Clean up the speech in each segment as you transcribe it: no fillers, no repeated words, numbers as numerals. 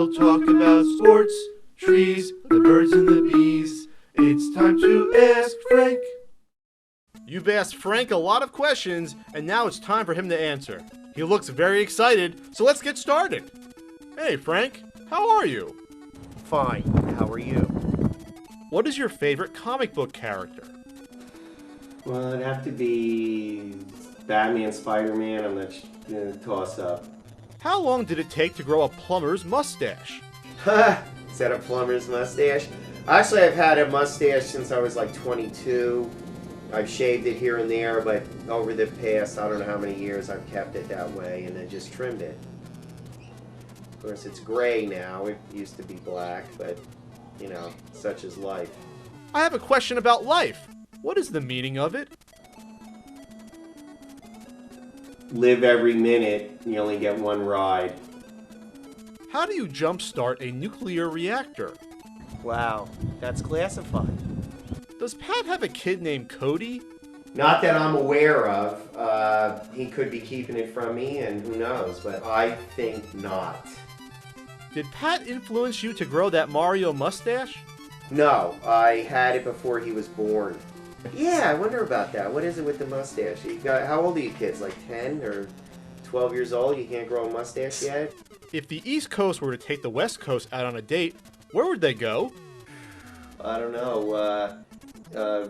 We'll talk about sports, trees, the birds and the bees. It's time to ask Frank. You've asked Frank a lot of questions, and now it's time for him to answer. He looks very excited, so let's get started. Hey, Frank, how are you? Fine. How are you? What is your favorite comic book character? Well, it'd have to be Batman, Spider-Man. I'm not gonna toss up. How long did it take to grow a plumber's mustache? Ha! Is that a plumber's mustache? Actually, I've had a mustache since I was like 22. I've shaved it here and there, but over the past, I don't know how many years, I've kept it that way and then just trimmed it. Of course, it's gray now. It used to be black, but, you know, such is life. I have a question about life. What is the meaning of it? Live every minute, you only get one ride. How do you jumpstart a nuclear reactor? Wow, that's classified. Does Pat have a kid named Cody? Not that I'm aware of. He could be keeping it from me, and who knows, but I think not. Did Pat influence you to grow that Mario mustache? No, I had it before he was born. Yeah, I wonder about that. What is it with the mustache? How old are you kids? Like 10 or 12 years old? You can't grow a mustache yet? If the East Coast were to take the West Coast out on a date, where would they go? I don't know.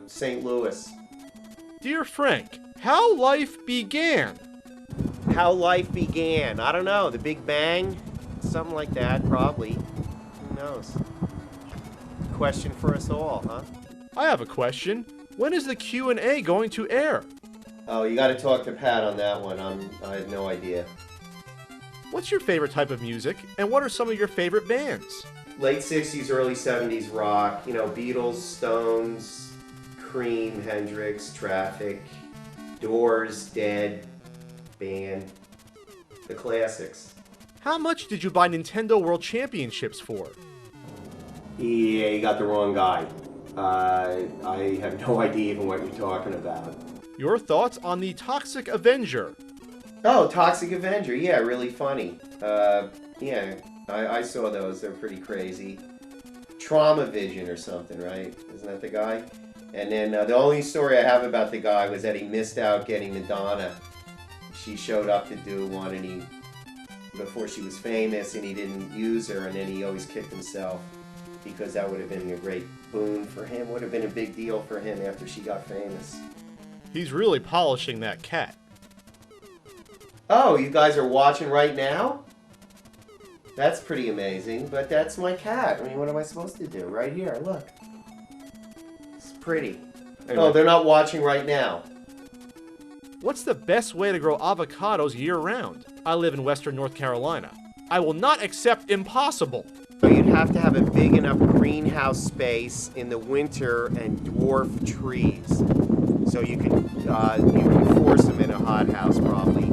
St. Louis. Dear Frank, how life began? How life began? I don't know. The Big Bang? Something like that, probably. Who knows? Question for us all, huh? I have a question. When is the Q&A going to air? Oh, you got to talk to Pat on that one. I have no idea. What's your favorite type of music, and what are some of your favorite bands? Late 60s, early 70s rock. You know, Beatles, Stones, Cream, Hendrix, Traffic, Doors, Dead, Band. The classics. How much did you buy Nintendo World Championships for? Yeah, you got the wrong guy. I have no idea even what you're talking about. Your thoughts on the Toxic Avenger? Oh, Toxic Avenger. Yeah, really funny. Yeah, I saw those. They're pretty crazy. Trauma Vision or something, right? Isn't that the guy? And then the only story I have about the guy was that he missed out getting Madonna. She showed up to do one and before she was famous, and he didn't use her, and then he always kicked himself because that would have been a great boon for him. Would have been a big deal for him after she got famous. He's really polishing that cat. Oh, you guys are watching right now? That's pretty amazing, but that's my cat. I mean, what am I supposed to do? Right here, look. It's pretty. Anyway. Oh, they're not watching right now. What's the best way to grow avocados year-round? I live in Western North Carolina. I will not accept impossible. You'd have to have a big enough greenhouse space in the winter and dwarf trees. So you can force them in a hothouse probably.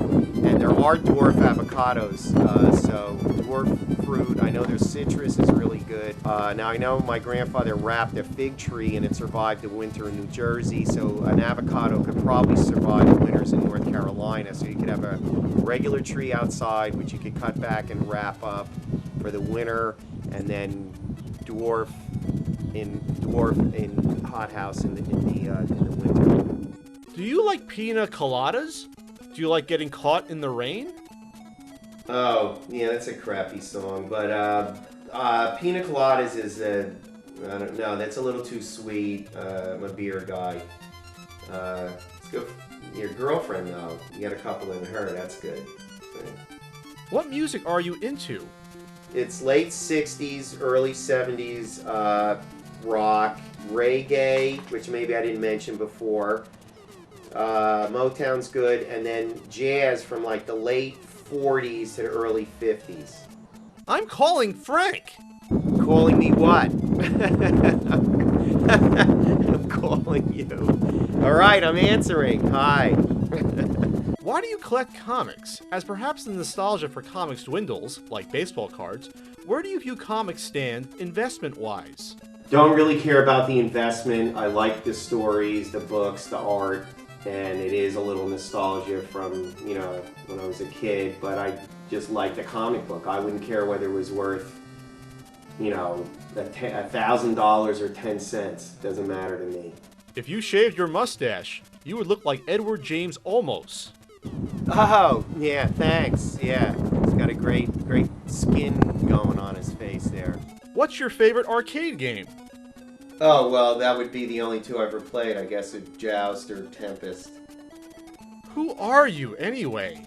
And there are dwarf avocados, so dwarf fruit. I know their citrus is really good. Now I know my grandfather wrapped a fig tree and it survived the winter in New Jersey, so an avocado could probably survive the winters in North Carolina. So you could have a regular tree outside, which you could cut back and wrap up for the winter, and then dwarf in hothouse in the winter. Do you like pina coladas? Do you like getting caught in the rain? Oh, yeah, that's a crappy song. But Pina Coladas is I don't know, that's a little too sweet. I'm a beer guy. Let's go. Your girlfriend, though. You got a couple in her. That's good. What music are you into? It's late 60s, early 70s rock, reggae, which maybe I didn't mention before. Motown's good, and then jazz from like the late 40s to the early 50s. I'm calling Frank. Calling me what? I'm calling you. All right, I'm answering. Hi. Why do you collect comics? As perhaps the nostalgia for comics dwindles, like baseball cards, where do you view comics stand investment-wise? Don't really care about the investment. I like the stories, the books, the art, and it is a little nostalgia from, you know, when I was a kid, but I just like the comic book. I wouldn't care whether it was worth $1,000 or 10 cents. Doesn't matter to me. If you shaved your mustache, you would look like Edward James Olmos. Oh, yeah, thanks. Yeah, he's got a great skin going on his face there. What's your favorite arcade game? Oh, well, that would be the only two I've ever played. I guess a Joust or Tempest. Who are you, anyway?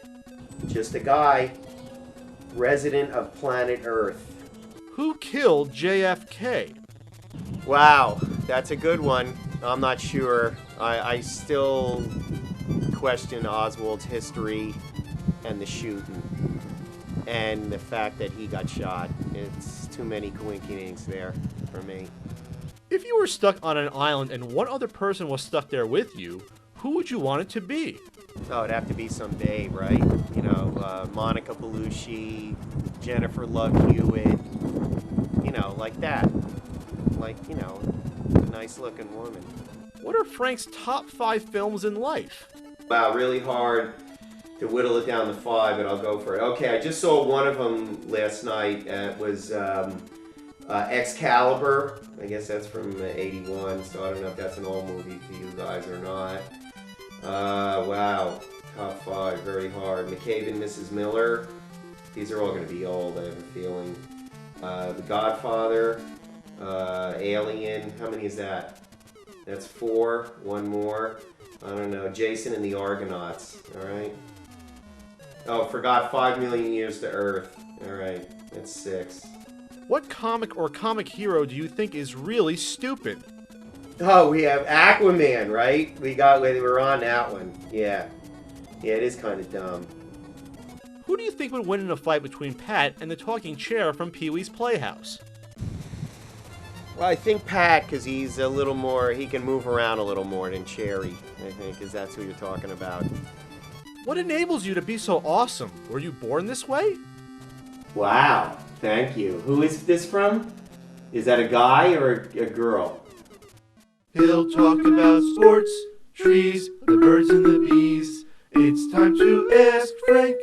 Just a guy, resident of planet Earth. Who killed JFK? Wow, that's a good one. I'm not sure. I still question Oswald's history and the shooting and the fact that he got shot. It's too many coincidences there for me. If you were stuck on an island and one other person was stuck there with you, who would you want it to be? Oh, it'd have to be some babe, right? Monica Bellucci, Jennifer Love Hewitt, like that. Like, a nice-looking woman. What are Frank's top 5 films in life? Wow, really hard to whittle it down to 5, but I'll go for it. Okay, I just saw one of them last night. It was Excalibur. I guess that's from 81, so I don't know if that's an old movie for you guys or not. Wow, top 5, very hard. McCabe and Mrs. Miller. These are all going to be old, I have a feeling. The Godfather, Alien. How many is that? That's 4. One more. I don't know. Jason and the Argonauts. All right. Oh, forgot 5 million years to Earth. All right. That's 6. What comic or comic hero do you think is really stupid? Oh, we have Aquaman, right? We were on that one. Yeah. Yeah, it is kind of dumb. Who do you think would win in a fight between Pat and the talking chair from Pee-wee's Playhouse? Well, I think Pat, because he's a little more, he can move around a little more than Cherry, I think, because that's who you're talking about. What enables you to be so awesome? Were you born this way? Wow, thank you. Who is this from? Is that a guy or a girl? He'll talk about sports, trees, the birds and the bees. It's time to ask Frank.